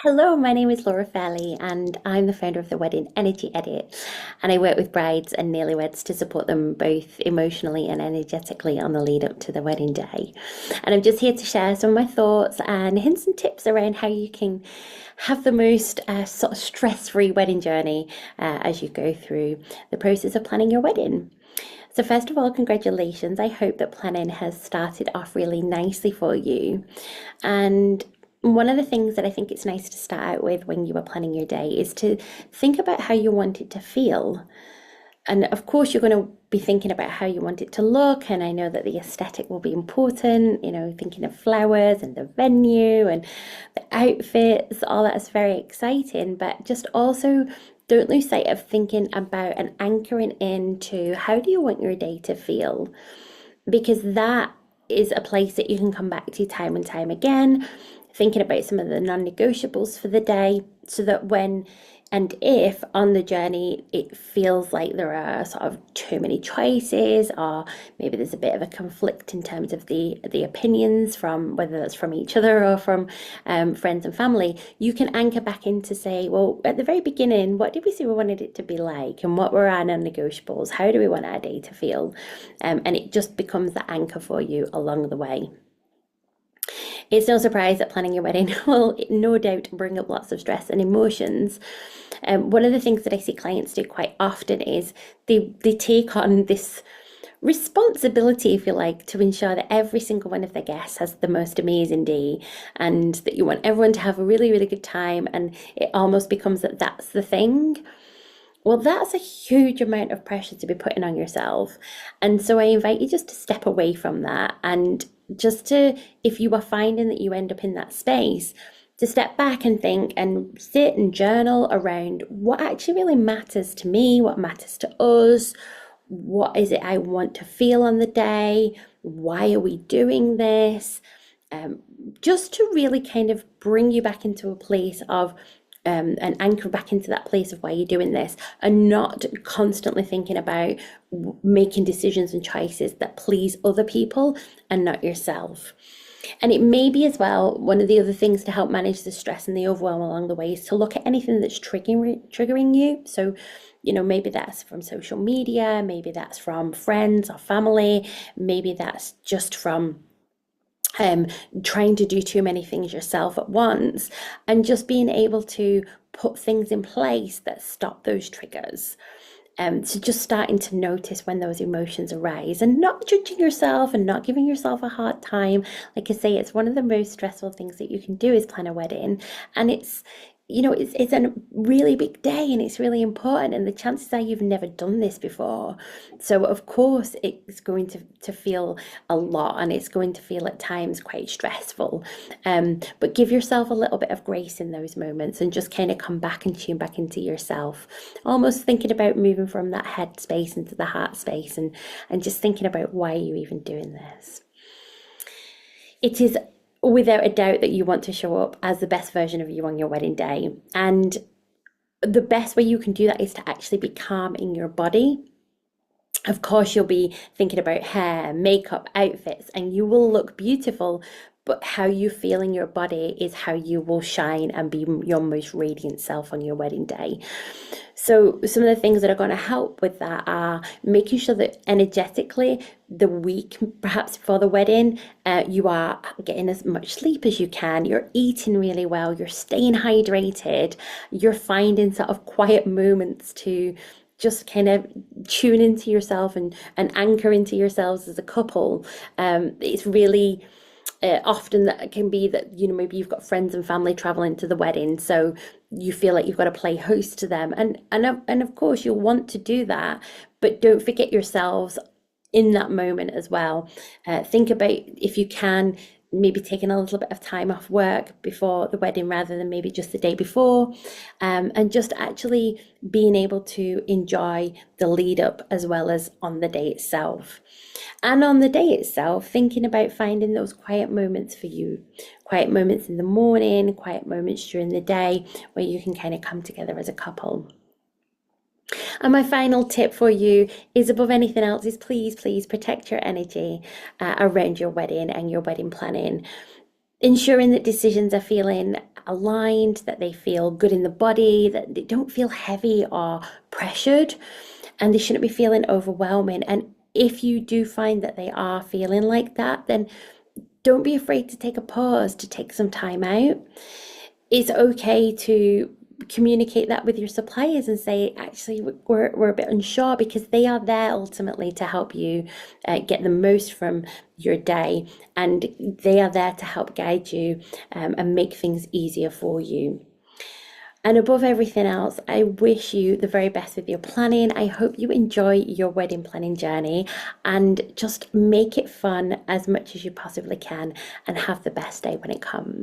Hello, my name is Laura Fairley, and I'm the founder of the Wedding Energy Edit. And I work with brides and newlyweds to support them both emotionally and energetically on the lead up to the wedding day. And I'm just here to share some of my thoughts and hints and tips around how you can have the most sort of stress-free wedding journey as you go through the process of planning your wedding. So, first of all, congratulations. I hope that planning has started off really nicely for you. And one of the things that I think it's nice to start out with when you are planning your day is to think about how you want it to feel. And of course, you're going to be thinking about how you want it to look. And I know that the aesthetic will be important, thinking of flowers and the venue and the outfits, all that is very exciting. But just also don't lose sight of thinking about and anchoring into how do you want your day to feel? Because that is a place that you can come back to time and time again, thinking about some of the non-negotiables for the day, so that when and if on the journey it feels like there are sort of too many choices, or maybe there's a bit of a conflict in terms of the opinions, from whether that's from each other or from friends and family, you can anchor back in to say, well, at the very beginning, what did we say we wanted it to be like, and what were our non-negotiables? How do we want our day to feel? And it just becomes the anchor for you along the way. It's no surprise that planning your wedding will no doubt bring up lots of stress and emotions. One of the things that I see clients do quite often is they take on this responsibility, if you like, to ensure that every single one of their guests has the most amazing day, and that you want everyone to have a really, really good time. And it almost becomes that that's the thing. Well, that's a huge amount of pressure to be putting on yourself. And so I invite you just to step away from that, and just to, if you are finding that you end up in that space, to step back and think and sit and journal around what actually really matters to me, what matters to us, what is it I want to feel on the day, why are we doing this? Just to really kind of bring you back into a place of and anchor back into that place of why you're doing this, and not constantly thinking about making decisions and choices that please other people and not yourself. And it may be as well, one of the other things to help manage the stress and the overwhelm along the way is to look at anything that's triggering you. So, maybe that's from social media, maybe that's from friends or family, maybe that's just from trying to do too many things yourself at once, and just being able to put things in place that stop those triggers. So just starting to notice when those emotions arise, and not judging yourself and not giving yourself a hard time. Like I say, it's one of the most stressful things that you can do is plan a wedding, and it's a really big day and it's really important, and the chances are you've never done this before. So of course it's going to feel a lot, and it's going to feel at times quite stressful. But give yourself a little bit of grace in those moments, and just kind of come back and tune back into yourself. Almost thinking about moving from that head space into the heart space, and just thinking about why you're even doing this. It is without a doubt that you want to show up as the best version of you on your wedding day. And the best way you can do that is to actually be calm in your body. Of course, you'll be thinking about hair, makeup, outfits, and you will look beautiful. But how you feel in your body is how you will shine and be your most radiant self on your wedding day. So some of the things that are going to help with that are making sure that energetically, the week perhaps before the wedding, you are getting as much sleep as you can, you're eating really well, you're staying hydrated, you're finding sort of quiet moments to just kind of tune into yourself and anchor into yourselves as a couple. It's really often that it can be that maybe you've got friends and family traveling to the wedding, so you feel like you've got to play host to them, and of course you'll want to do that, but don't forget yourselves in that moment as well. Think about, if you can, maybe taking a little bit of time off work before the wedding rather than maybe just the day before, and just actually being able to enjoy the lead up as well as on the day itself. And on the day itself, thinking about finding those quiet moments for you, quiet moments in the morning, quiet moments during the day where you can kind of come together as a couple. And my final tip for you is, above anything else, is please, please protect your energy around your wedding and your wedding planning. ensuring that decisions are feeling aligned, that they feel good in the body, that they don't feel heavy or pressured, and they shouldn't be feeling overwhelming. And if you do find that they are feeling like that, then don't be afraid to take a pause, to take some time out. It's okay to communicate that with your suppliers and say, actually, we're a bit unsure, because they are there ultimately to help you get the most from your day, and they are there to help guide you and make things easier for you. And above everything else, I wish you the very best with your planning. I hope you enjoy your wedding planning journey and just make it fun as much as you possibly can and have the best day when it comes.